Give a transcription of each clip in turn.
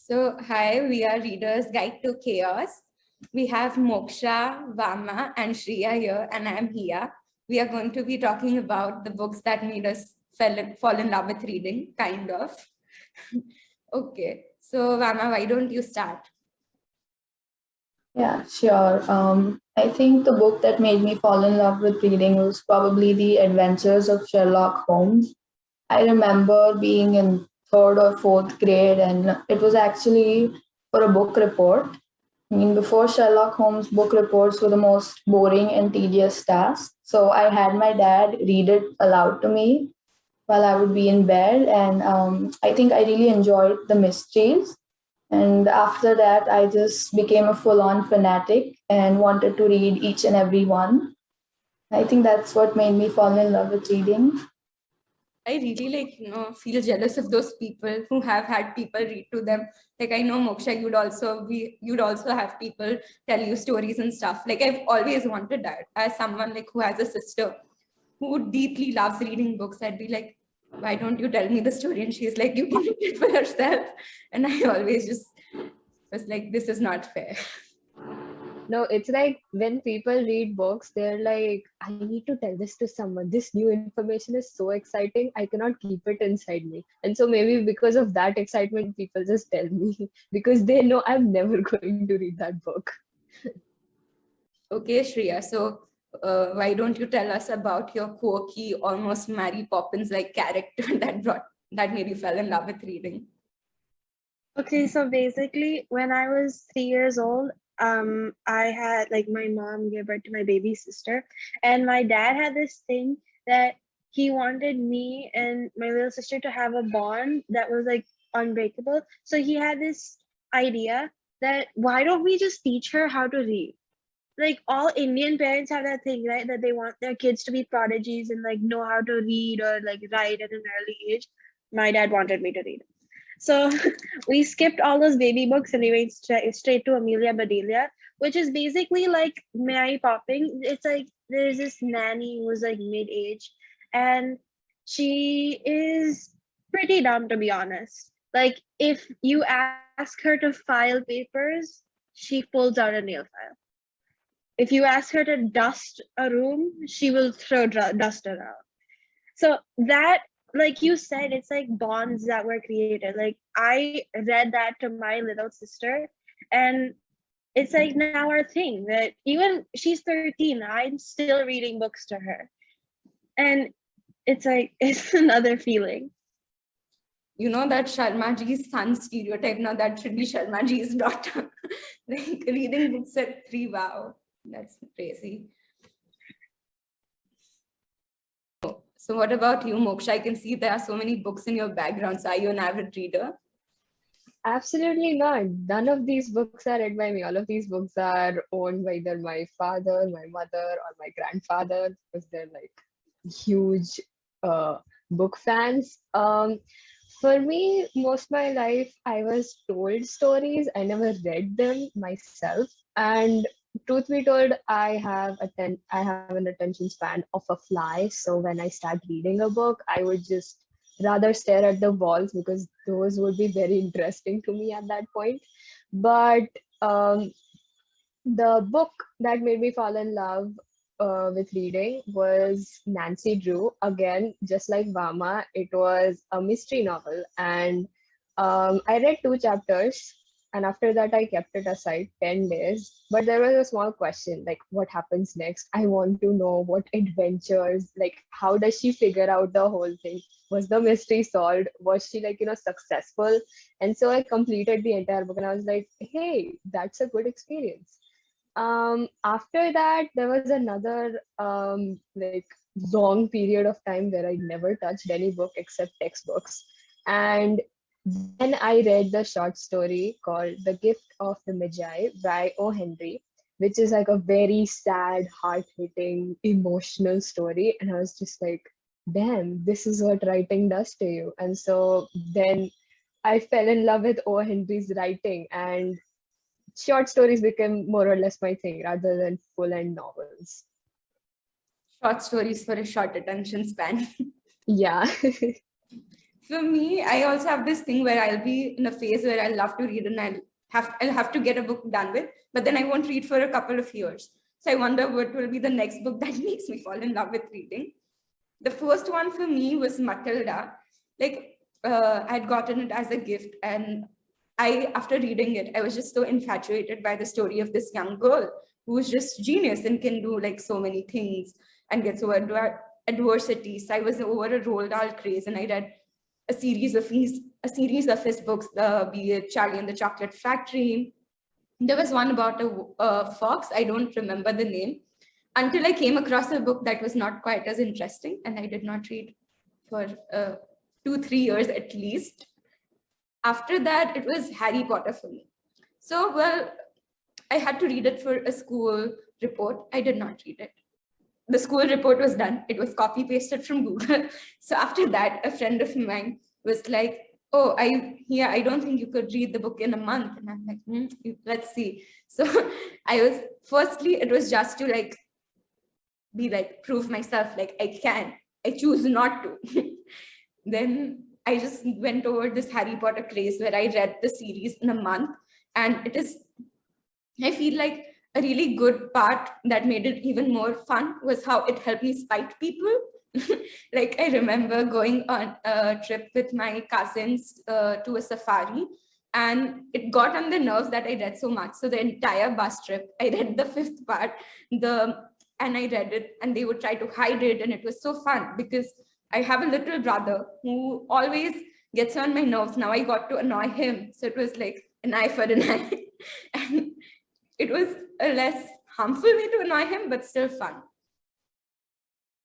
So, hi, we are Reader's Guide to Chaos. We have Moksha, Vama, and Shreeya here, and I'm Hiya. We are going to be talking about the books that made us fall in love with reading, kind of. Okay, so Vama, why don't you start? Yeah, sure. I think the book that made me fall in love with reading was probably The Adventures of Sherlock Holmes. I remember being in third or fourth grade, and it was actually for a book report. I mean, before Sherlock Holmes, book reports were the most boring and tedious task. So I had my dad read it aloud to me while I would be in bed, and I think I really enjoyed the mysteries. And after that, I just became a full on fanatic and wanted to read each and every one. I think that's what made me fall in love with reading. I really feel jealous of those people who have had people read to them. Like I know Moksha, you'd also have people tell you stories and stuff. Like I've always wanted that as someone like who has a sister who deeply loves reading books. I'd be like, why don't you tell me the story? And she's like, you can read it for yourself. And I always just was like, this is not fair. No, it's like when people read books, they're like, I need to tell this to someone. This new information is so exciting. I cannot keep it inside me. And so maybe because of that excitement, people just tell me because they know I'm never going to read that book. Okay, Shreya. So why don't you tell us about your quirky, almost Mary Poppins like character that made you fall in love with reading? Okay, so basically, when I was 3 years old, I had like my mom gave birth to my baby sister, and my dad had this thing that he wanted me and my little sister to have a bond that was like unbreakable. So he had this idea that why don't we just teach her how to read? Like all Indian parents have that thing, right? That they want their kids to be prodigies and like know how to read or like write at an early age. My dad wanted me to read. So we skipped all those baby books and we went straight to Amelia Bedelia, which is basically like Mary Poppins. It's like there's this nanny who's like mid-age and she is pretty dumb, to be honest. Like if you ask her to file papers, she pulls out a nail file. If you ask her to dust a room, she will throw dust around. So that, like you said, it's like bonds that were created. Like I read that to my little sister, and it's like now our thing that even she's 13, I'm still reading books to her, and it's like it's another feeling. You know that Sharma ji's son stereotype. Now that should be Sharma ji's daughter. Like reading books at 3. Wow, that's crazy. So what about you, Moksha? I can see there are so many books in your background. So are you an avid reader? Absolutely not. None of these books are read by me. All of these books are owned by either my father, my mother, or my grandfather because they're like huge book fans. For me, most my life, I was told stories. I never read them myself. And truth be told, I have an attention span of a fly. So when I start reading a book, I would just rather stare at the walls because those would be very interesting to me at that point. But the book that made me fall in love with reading was Nancy Drew. Again, just like Vama, it was a mystery novel. And I read 2 chapters. And after that, I kept it aside 10 days. But there was a small question like, what happens next? I want to know what adventures, like, how does she figure out the whole thing? Was the mystery solved? Was she, like, successful? And so I completed the entire book and I was like, hey, that's a good experience. After that, there was another like long period of time where I never touched any book except textbooks. And then I read the short story called The Gift of the Magi by O. Henry, which is like a very sad, heart-hitting, emotional story. And I was just like, damn, this is what writing does to you. And so then I fell in love with O. Henry's writing, and short stories became more or less my thing rather than full-length novels. Short stories for a short attention span. Yeah. For me, I also have this thing where I'll be in a phase where I love to read and I'll have to get a book done with, but then I won't read for a couple of years. So I wonder what will be the next book that makes me fall in love with reading. The first one for me was Matilda. Like I'd gotten it as a gift, and after reading it, I was just so infatuated by the story of this young girl who's just genius and can do like so many things and gets over adversity. So I was over a Roald Dahl craze, and I read a series of his books, be it Charlie and the Chocolate Factory. There was one about a fox. I don't remember the name until I came across a book that was not quite as interesting, and I did not read for 2-3 years at least. After that, it was Harry Potter for me. So, well, I had to read it for a school report. I did not read it. The school report was done. It was copy pasted from Google. So after that, a friend of mine was like, "Oh, I don't think you could read the book in a month." And I'm like, let's see. So firstly, it was just to like be like, prove myself, like I choose not to. Then I just went over this Harry Potter craze where I read the series in a month. And I feel like a really good part that made it even more fun was how it helped me spite people. Like I remember going on a trip with my cousins to a safari, and it got on the nerves that I read so much. So the entire bus trip, I read the fifth part, and I read it, and they would try to hide it, and it was so fun because I have a little brother who always gets on my nerves. Now I got to annoy him, so it was like an eye for an eye, and it was a less harmful way to annoy him, but still fun.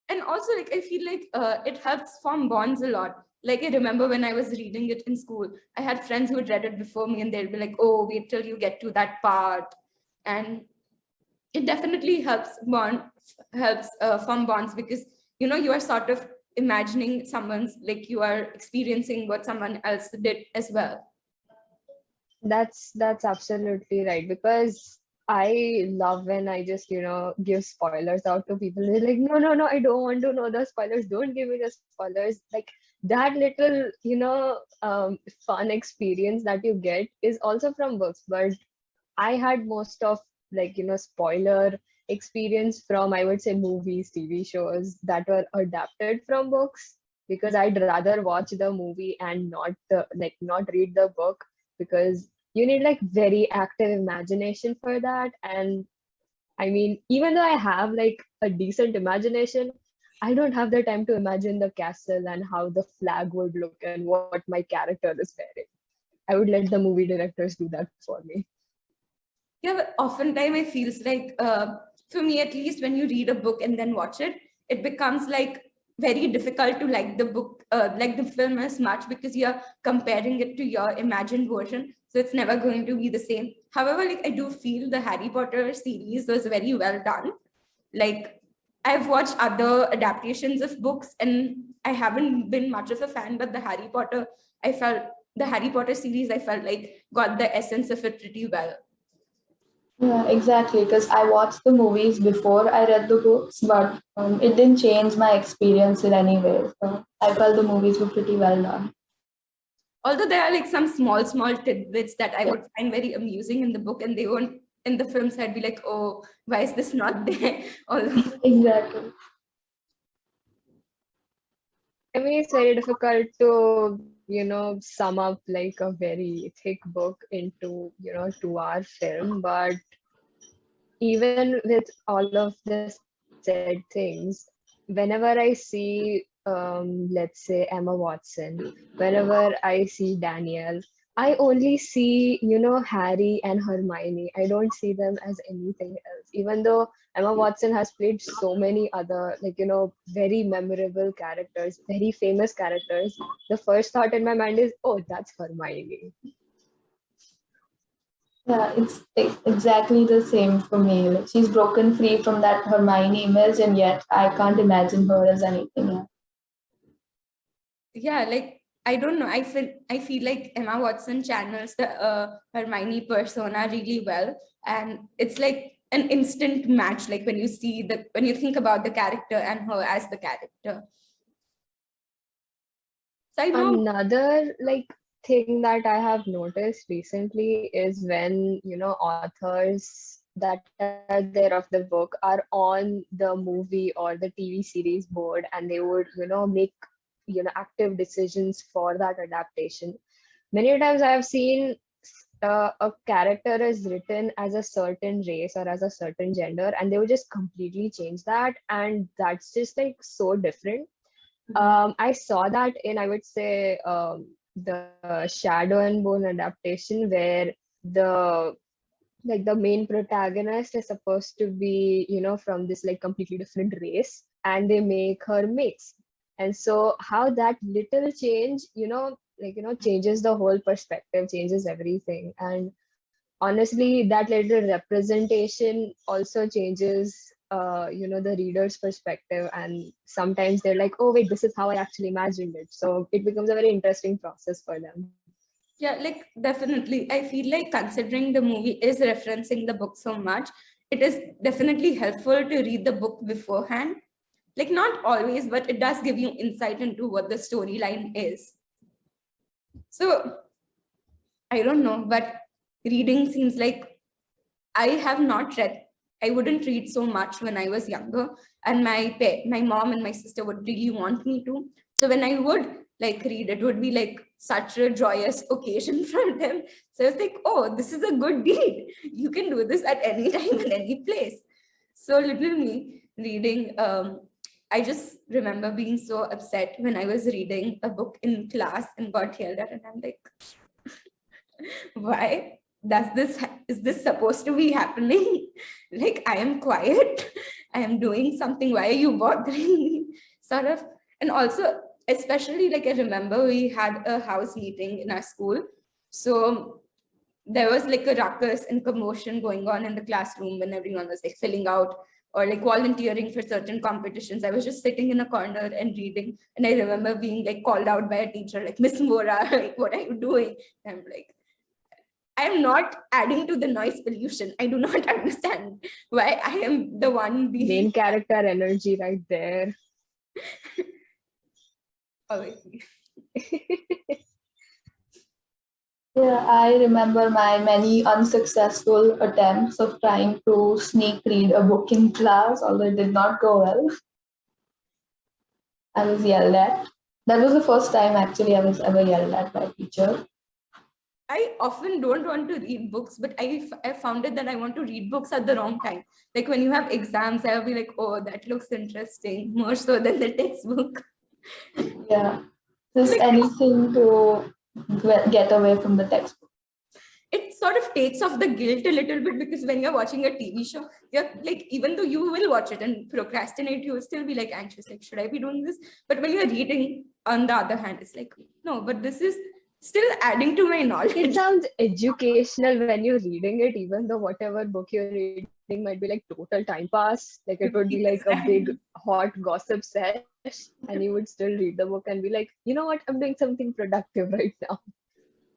And also, like, I feel like it helps form bonds a lot. Like, I remember when I was reading it in school, I had friends who had read it before me, and they'd be like, "Oh, wait till you get to that part." And it definitely helps form bonds because, you know, you are sort of imagining someone's, like, you are experiencing what someone else did as well. That's absolutely right, because I love when I just, give spoilers out to people. They're like, no, no, no, I don't want to know the spoilers. Don't give me the spoilers. Like that little, fun experience that you get is also from books. But I had most of like, spoiler experience from, I would say, movies, TV shows that were adapted from books, because I'd rather watch the movie and not read the book, because you need like very active imagination for that. And I mean, even though I have like a decent imagination, I don't have the time to imagine the castle and how the flag would look and what my character is wearing. I would let the movie directors do that for me. Yeah, but oftentimes it feels like, for me at least, when you read a book and then watch it, it becomes like very difficult to like the book, like the film as much, because you're comparing it to your imagined version. So it's never going to be the same. However, like I do feel the Harry Potter series was very well done. Like I've watched other adaptations of books and I haven't been much of a fan, but I felt the Harry Potter series, I felt like got the essence of it pretty well. Yeah, exactly. Because I watched the movies before I read the books, but it didn't change my experience in any way. So I felt the movies were pretty well done. Although there are like some small tidbits that I would find very amusing in the book, and they won't in the films. I'd be like, oh, why is this not there? Although, Exactly. I mean, it's very difficult to, sum up like a very thick book into, 2-hour film. But even with all of the said things, whenever I see, let's say, Emma Watson, whenever I see Daniel, I only see, Harry and Hermione. I don't see them as anything else. Even though Emma Watson has played so many other, like, very memorable characters, very famous characters, the first thought in my mind is, oh, that's Hermione. Yeah, it's exactly the same for me. Like she's broken free from that Hermione image, and yet I can't imagine her as anything else. yeah, like I don't know. I feel like Emma Watson channels the Hermione persona really well, and it's like an instant match. Like when you think about the character and her as the character. So I know. Another thing that I have noticed recently is when authors that are there of the book are on the movie or the TV series board, and they would make active decisions for that adaptation. Many times I have seen a character is written as a certain race or as a certain gender, and they would just completely change that, and that's just so different. I saw that in, I would say, the Shadow and Bone adaptation, where the the main protagonist is supposed to be, from this completely different race, and they make her mix. And so how that little change, changes the whole perspective, changes everything. And honestly, that little representation also changes the reader's perspective, and sometimes they're like, oh wait, this is how I actually imagined it. So it becomes a very interesting process for them. Yeah, like definitely. I feel like considering the movie is referencing the book so much, it is definitely helpful to read the book beforehand. Like not always, but it does give you insight into what the storyline is. So I don't know, but reading seems like I have not read. I wouldn't read so much when I was younger, and my mom and my sister would really want me to. So when I would read, it would be like such a joyous occasion from them. So I was like, oh, this is a good deed. You can do this at any time and any place. So little me reading. I just remember being so upset when I was reading a book in class and got yelled at, and I'm like, why is this supposed to be happening? Like, I am quiet, I am doing something, why are you bothering me, sort of. And also, especially, like, I remember we had a house meeting in our school, so there was like a ruckus and commotion going on in the classroom when everyone was like filling out or like volunteering for certain competitions. I was just sitting in a corner and reading, and I remember being like called out by a teacher, like, Miss Mora, like, what are you doing? And I'm like, I am not adding to the noise pollution. I do not understand why I am the one being main character energy right there. Obviously. Yeah, I remember my many unsuccessful attempts of trying to sneak read a book in class, although it did not go well. I was yelled at. That was the first time actually I was ever yelled at by a teacher. I often don't want to read books, but I found it that I want to read books at the wrong time. Like when you have exams, I'll be like, oh, that looks interesting, more so than the textbook. Yeah, just anything to get away from the textbook. It sort of takes off the guilt a little bit, because when you're watching a TV show, you're like, even though you will watch it and procrastinate, you will still be like anxious, like, should I be doing this? But when you're reading, on the other hand, it's like, no, but this is still adding to my knowledge. It sounds educational when you're reading it, even though whatever book you're reading might be like total time pass. Like it would be like a big hot gossip sesh, and you would still read the book and be like, you know what, I'm doing something productive right now.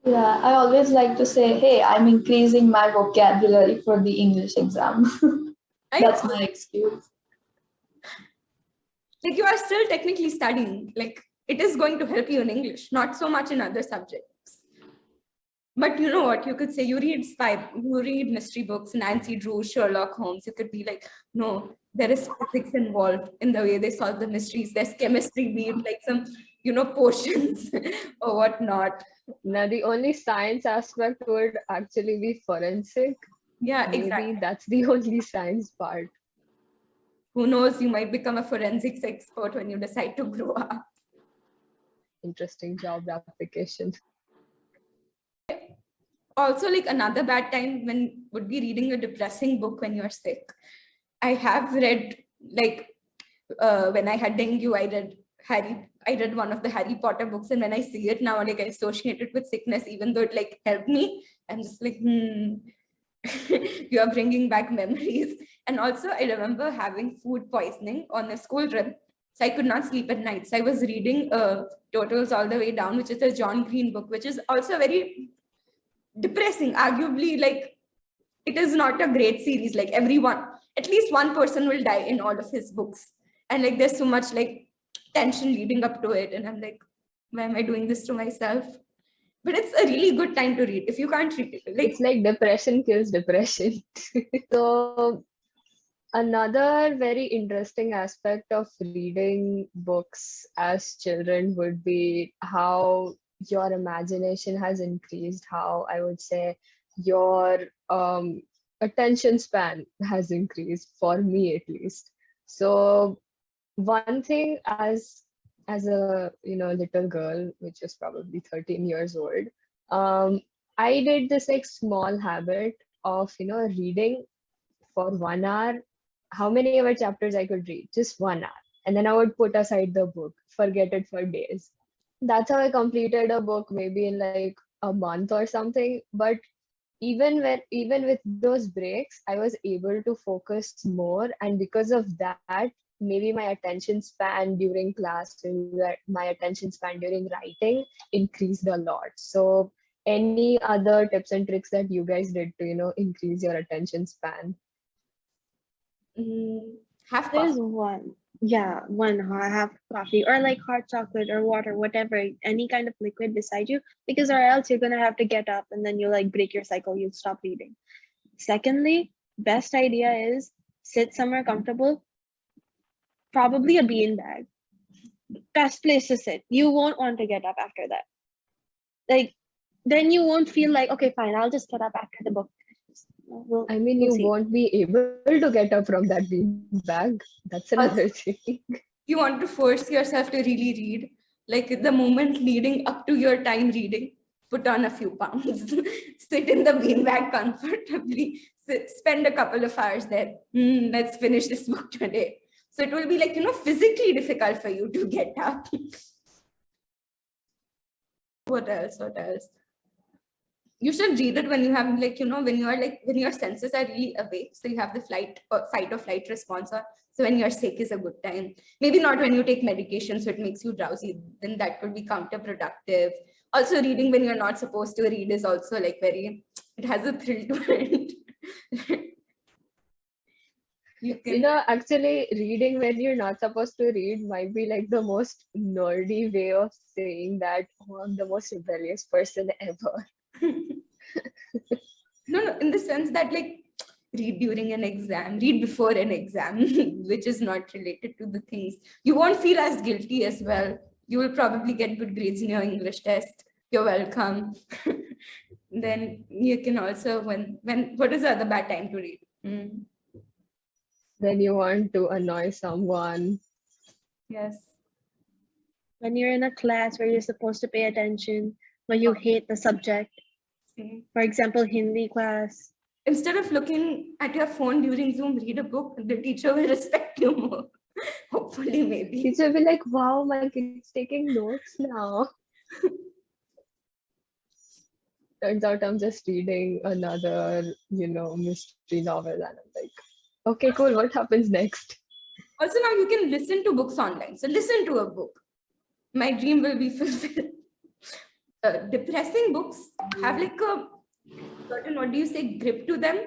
Yeah, I always like to say, hey, I'm increasing my vocabulary for the English exam. That's my excuse. Like you are still technically studying, like it is going to help you in English, not so much in other subjects. But you know what, you could say you read mystery books, Nancy Drew, Sherlock Holmes. You could be like, no, there is physics involved in the way they solve the mysteries. There's chemistry, be it like some, potions or whatnot. Now, the only science aspect would actually be forensic. Yeah, Maybe exactly. that's the only science part. Who knows, you might become a forensics expert when you decide to grow up. Interesting job application. Also, like another bad time when would be reading a depressing book when you're sick. I have read, like, when I had dengue, I read one of the Harry Potter books, and when I see it now, like I associate it with sickness, even though it like helped me. I'm just like, you are bringing back memories. And also, I remember having food poisoning on a school trip, so I could not sleep at night. So I was reading Totals All the Way Down, which is a John Green book, which is also very depressing. Arguably, like, it is not a great series. Like everyone, at least one person will die in all of his books, and like there's so much like tension leading up to it, and I'm like, why am I doing this to myself? But it's a really good time to read if you can't read it. Like, It's like depression kills depression. So another very interesting aspect of reading books as children would be how your imagination has increased, how I would say your attention span has increased, for me at least. So one thing, as a little girl, which is probably 13 years old, um, I did this like small habit of reading for 1 hour, how many ever chapters I could read, just 1 hour. And then I would put aside the book, forget it for days. That's how I completed a book, maybe in like a month or something. But even with those breaks, I was able to focus more. And because of that, maybe my attention span during class, my attention span during writing increased a lot. So any other tips and tricks that you guys did to increase your attention span? have There's coffee. one half coffee or like hot chocolate or water, whatever, any kind of liquid beside you, because or else you're gonna have to get up and then you like break your cycle, you'll stop reading. Secondly, best idea is sit somewhere comfortable, probably a bean bag. Best place to sit. You won't want to get up after that. Like then you won't feel like, okay, fine, I'll just get up after the book. I mean, We'll you see. won't be able to get up from that bean bag. That's another thing. You want to force yourself to really read, like the moment leading up to your time reading, put on a few pounds, sit in the beanbag comfortably, spend a couple of hours there. Let's finish this book today. So it will be like, physically difficult for you to get up. What else? What else? You should read it when you have when your senses are really awake. So you have the fight or flight response. So when you're sick is a good time. Maybe not when you take medication, so it makes you drowsy. Then that could be counterproductive. Also, reading when you're not supposed to read is also like it has a thrill to it. Actually, reading when you're not supposed to read might be like the most nerdy way of saying that, oh, I'm the most rebellious person ever. No, in the sense that like read during an exam, read before an exam, which is not related to the things. You won't feel as guilty as well. You will probably get good grades in your English test. You're welcome. Then you can also when what is the other bad time to read? Then you want to annoy someone. Yes. When you're in a class where you're supposed to pay attention, when you hate the subject, for example, Hindi class. Instead of looking at your phone during Zoom, read a book. The teacher will respect you more. Hopefully, maybe. Teacher will be like, wow, my kid's taking notes now. Turns out I'm just reading another, mystery novel, and I'm like, okay, cool, what happens next? Also, now you can listen to books online. So listen to a book. My dream will be fulfilled. Depressing books have like a certain, what do you say, grip to them.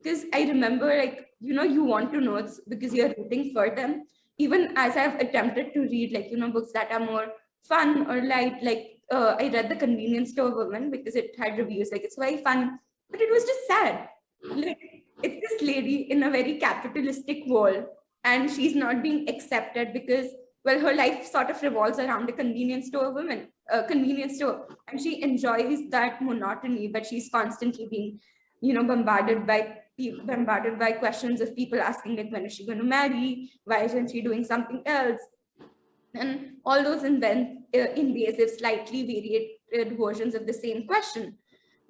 Because I remember like, you want to know it's because you're rooting for them. Even as I've attempted to read like, books that are more fun or light, like I read The Convenience Store Woman because it had reviews like it's very fun, but it was just sad. Like it's this lady in a very capitalistic world and she's not being accepted because, well, her life sort of revolves around a convenience store woman, a convenience store, and she enjoys that monotony, but she's constantly being, bombarded by questions of people asking like, when is she going to marry? Why isn't she doing something else? And all those invasive, slightly varied versions of the same question.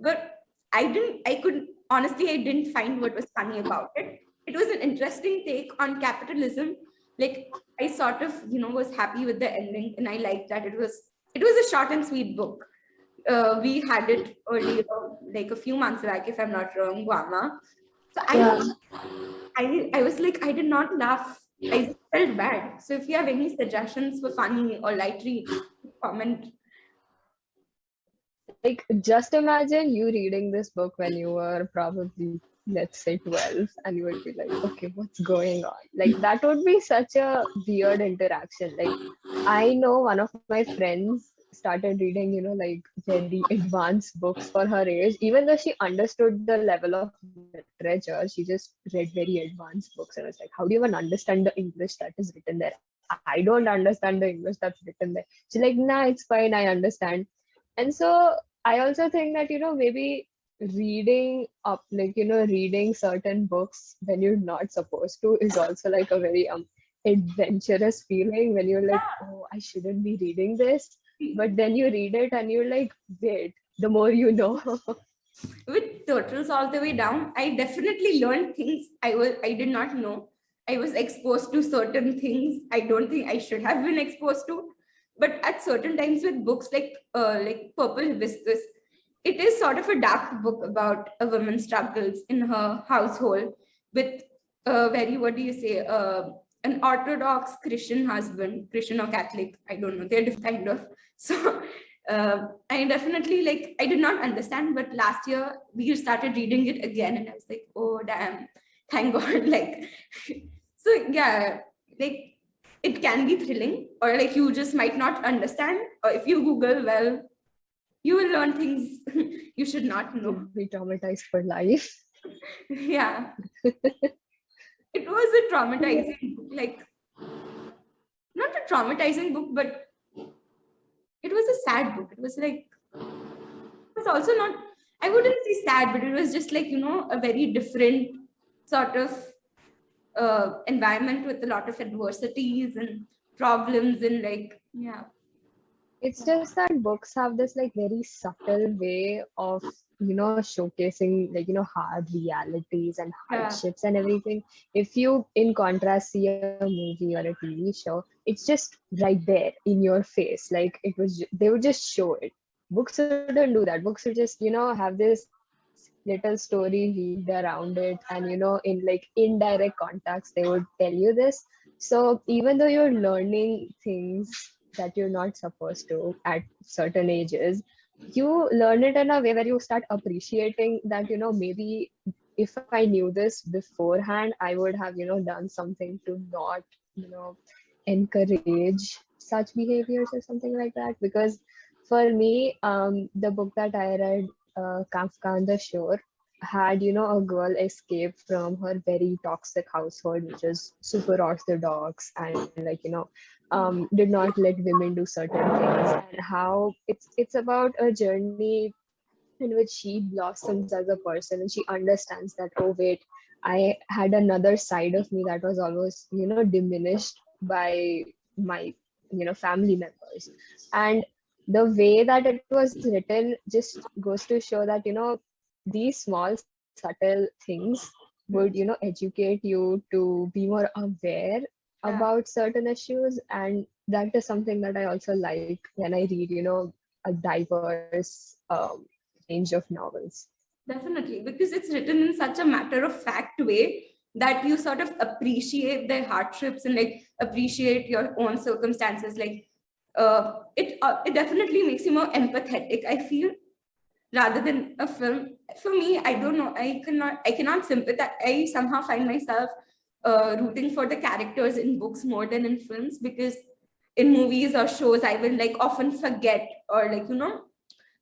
But I didn't find what was funny about it. It was an interesting take on capitalism. Like I sort of, was happy with the ending and I liked that it was a short and sweet book. We had it earlier, like a few months back, if I'm not wrong, Vama. So I was like, I did not laugh. I just felt bad. So if you have any suggestions for funny or light read, comment. Like, just imagine you reading this book when you were probably, let's say, 12, and you would be like, okay, what's going on? Like, that would be such a weird interaction. Like, I know one of my friends started reading, like very advanced books for her age. Even though she understood the level of literature, she just read very advanced books. And I was like, how do you even understand the English that is written there? I don't understand the English that's written there. She's like, nah, it's fine, I understand. And so I also think that, maybe reading up, like, reading certain books when you're not supposed to is also like a very adventurous feeling when you're like, oh, I shouldn't be reading this. But then you read it and you're like, wait, the more you know. With turtles all the way down, I definitely learned things I did not know. I was exposed to certain things I don't think I should have been exposed to. But at certain times with books like Purple Hibiscus, it is sort of a dark book about a woman's struggles in her household with very, what do you say, an Orthodox Christian husband, Christian or Catholic, I don't know, they're different kind of. So I definitely, like, I did not understand, but last year we started reading it again and I was like, oh damn, thank God. Like, so yeah, like it can be thrilling, or like you just might not understand, or if you Google well, you will learn things you should not know. You'll be traumatized for life. Yeah. It was a traumatizing book, like not a traumatizing book, but it was a sad book. It was like, it was also not, I wouldn't say sad, but it was just like, a very different sort of environment with a lot of adversities and problems and like, yeah. It's just that books have this like very subtle way of, showcasing like, hard realities and Yeah. hardships and everything. If you, in contrast, see a movie or a TV show, it's just right there in your face. Like they would just show it. Books wouldn't do that. Books would just, have this little story weaved around it, and in like indirect context they would tell you this. So even though you're learning things that you're not supposed to at certain ages, you learn it in a way where you start appreciating that, maybe if I knew this beforehand, I would have, done something to not, encourage such behaviors or something like that. Because for me, the book that I read, Kafka on the Shore, had, a girl escape from her very toxic household, which is super orthodox and like, did not let women do certain things, and how it's about a journey in which she blossoms as a person and she understands that, oh wait, I had another side of me that was almost, diminished by my, family members. And the way that it was written just goes to show that, these small subtle things would, educate you to be more aware about certain issues. And that is something that I also like when I read, a diverse range of novels. Definitely, because it's written in such a matter of fact way that you sort of appreciate their hardships and like appreciate your own circumstances. Like, it definitely makes you more empathetic, I feel, rather than a film. For me, I don't know, I cannot sympathize. I somehow find myself rooting for the characters in books more than in films, because in movies or shows I will like often forget, or like,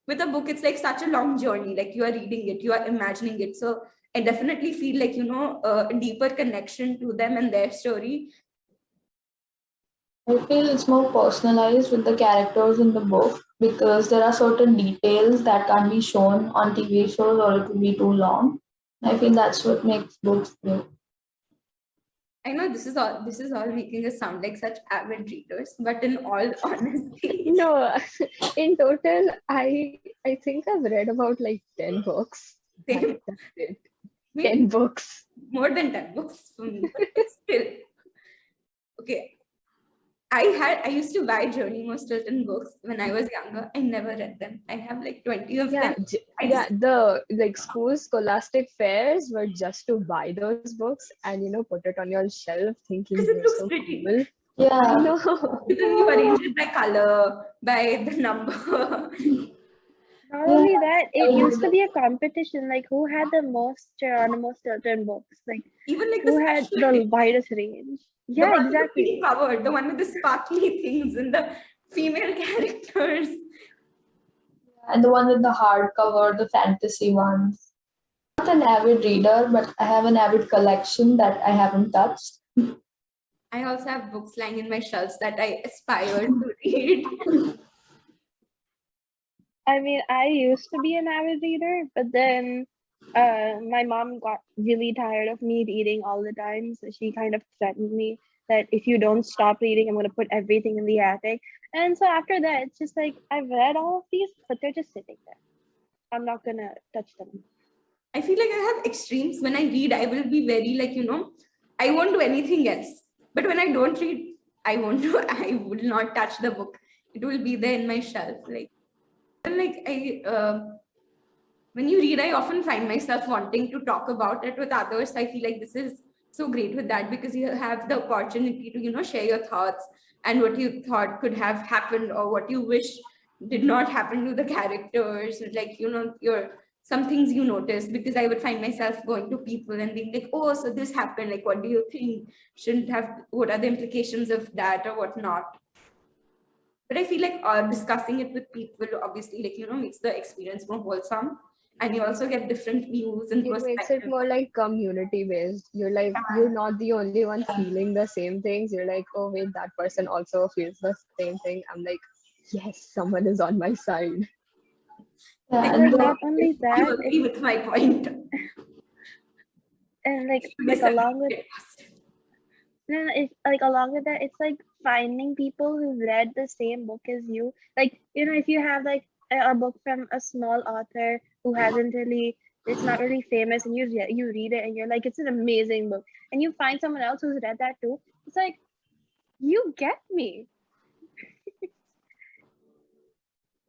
with a book it's like such a long journey, like you are reading it, you are imagining it, so I definitely feel like, a deeper connection to them and their story. I feel it's more personalized with the characters in the book because there are certain details that can't be shown on TV shows or it will be too long. I feel that's what makes books great. I know this is all making us sound like such avid readers, but in all honesty, No, in total, I think I've read about like 10 books. same. That's it. 10 Maybe books. more than 10 books for me, but still. Okay, I used to buy Journey Stilton books when I was younger. I never read them. I have like 20 of Yeah, them. I just, the like school scholastic fairs were just to buy those books and put it on your shelf thinking because it they're looks so pretty. cool. I Yeah, know. Then you arrange it by color, by the number. Not yeah, only that, I it used would. to be a competition, like who had the most most certain books, like Even like the who had special the edition, widest range. the Yeah, one with the exactly. pink cover, the one with the sparkly things and the female characters. And the one with the hardcover, the fantasy ones. Not an avid reader, but I have an avid collection that I haven't touched. I also have books lying in my shelves that I aspire to read. I mean, I used to be an avid reader, but then my mom got really tired of me reading all the time. So she kind of threatened me that if you don't stop reading, I'm going to put everything in the attic. And so after that, it's just like I've read all of these, but they're just sitting there. I'm not going to touch them. I feel like I have extremes. When I read, I will be very like, I won't do anything else. But when I don't read, I will not touch the book. It will be there in my shelf. When you read, I often find myself wanting to talk about it with others. I feel like this is so great with that because you have the opportunity to, share your thoughts and what you thought could have happened or what you wish did not happen to the characters. Like, some things you notice, because I would find myself going to people and being like, oh, so this happened. Like, what do you think? What are the implications of that or whatnot? But I feel like discussing it with people obviously, makes the experience more wholesome. And you also get different views and It makes perspectives. it more like community based. You're like, you're not the only one feeling the same things. You're like, oh wait, that person also feels the same thing. I'm like, yes, someone is on my side. Yeah, Like, and Not only you that, agree with my point. and like Disagree, along with get lost. no, it's like along with that, it's like finding people who've read the same book as you. Like, if you have like a book from a small author who hasn't really, it's not really famous, and you read it and you're like, it's an amazing book, and you find someone else who's read that too. It's like, you get me.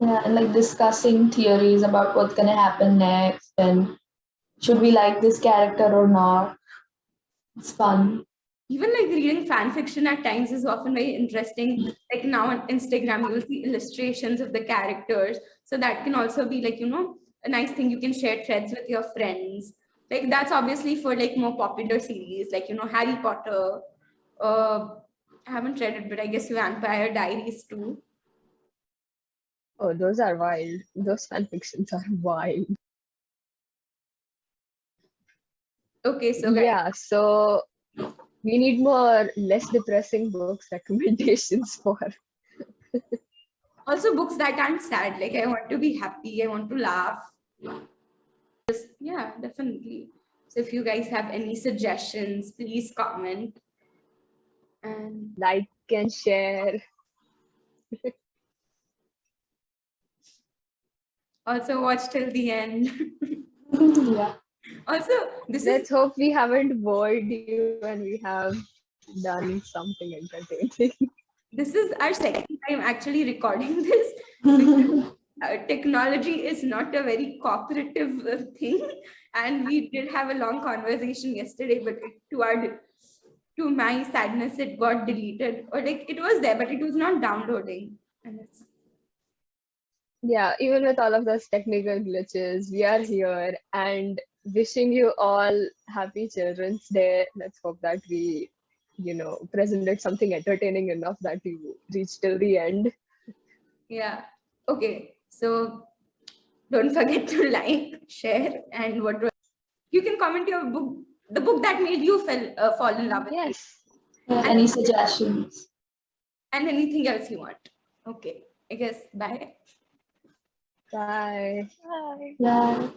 yeah, and like discussing theories about what's gonna happen next and should we like this character or not. It's fun. Even like reading fan fiction at times is often very interesting. Like now on Instagram, you'll see illustrations of the characters. So that can also be like, a nice thing. You can share threads with your friends. Like that's obviously for like more popular series, like, Harry Potter. I haven't read it, but I guess Vampire Diaries too. Oh, those are wild. Those fan fictions are wild. Okay, so guys, Yeah, so we need more less depressing books recommendations for. also books that aren't sad. Like I want to be happy. I want to laugh. Yeah, definitely. So if you guys have any suggestions, please comment. And Like and share. also watch till the end. Yeah. Also, Let's hope we haven't bored you and we have done something entertaining. this is our second time actually recording this because technology is not a very cooperative thing, and we did have a long conversation yesterday, but to my sadness, it got deleted, or like it was there, but it was not downloading, and it's Yeah, even with all of those technical glitches, we are here and wishing you all happy Children's Day. Let's hope that we, presented something entertaining enough that you reach till the end. yeah. Okay, so don't forget to like, share, and you can comment your book, the book that made you fall in love with it, Yes. Yeah, any suggestions? and anything else you want. Okay, I guess bye. Bye. Bye. Yeah.